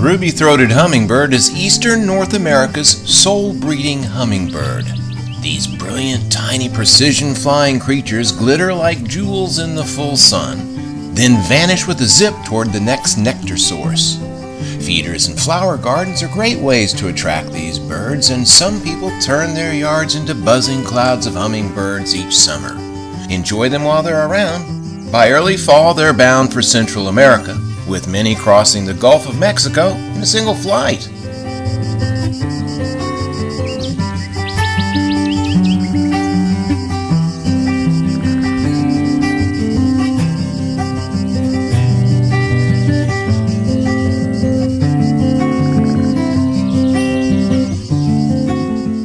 ruby-throated hummingbird is eastern North America's sole breeding hummingbird. These brilliant, tiny, precision-flying creatures glitter like jewels in the full sun, then vanish with a zip toward the next nectar source. Feeders and flower gardens are great ways to attract these birds, and some people turn their yards into buzzing clouds of hummingbirds each summer. Enjoy them while they're around. By early fall, they're bound for Central America, with many crossing the Gulf of Mexico in a single flight.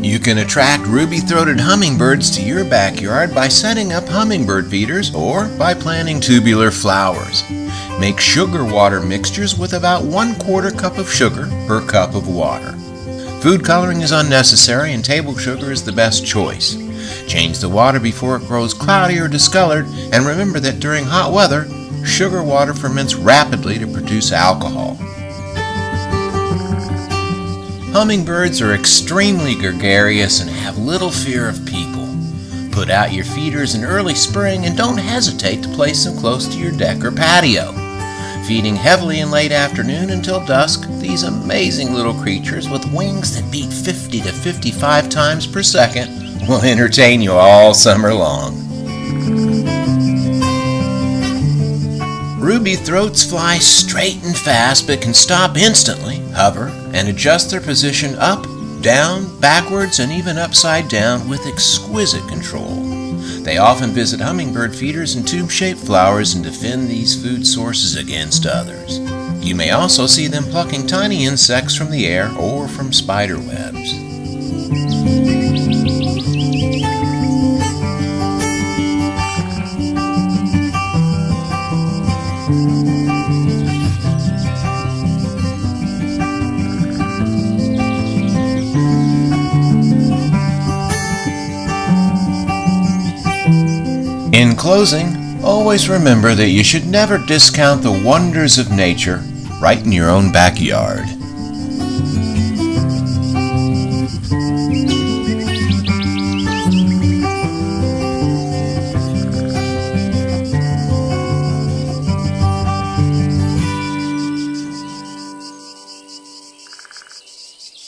You can attract ruby-throated hummingbirds to your backyard by setting up hummingbird feeders or by planting tubular flowers. Make sugar water mixtures with about 1/4 cup of sugar per cup of water. Food coloring is unnecessary and table sugar is the best choice. Change the water before it grows cloudy or discolored, and remember that during hot weather, sugar water ferments rapidly to produce alcohol. Hummingbirds are extremely gregarious and have little fear of people. Put out your feeders in early spring and don't hesitate to place them close to your deck or patio. Feeding heavily in late afternoon until dusk, these amazing little creatures with wings that beat 50 to 55 times per second will entertain you all summer long. Ruby throats fly straight and fast but can stop instantly, hover, and adjust their position up, down, backwards, and even upside down with exquisite control. They often visit hummingbird feeders and tube-shaped flowers and defend these food sources against others. You may also see them plucking tiny insects from the air or from spider webs. In closing, always remember that you should never discount the wonders of nature right in your own backyard.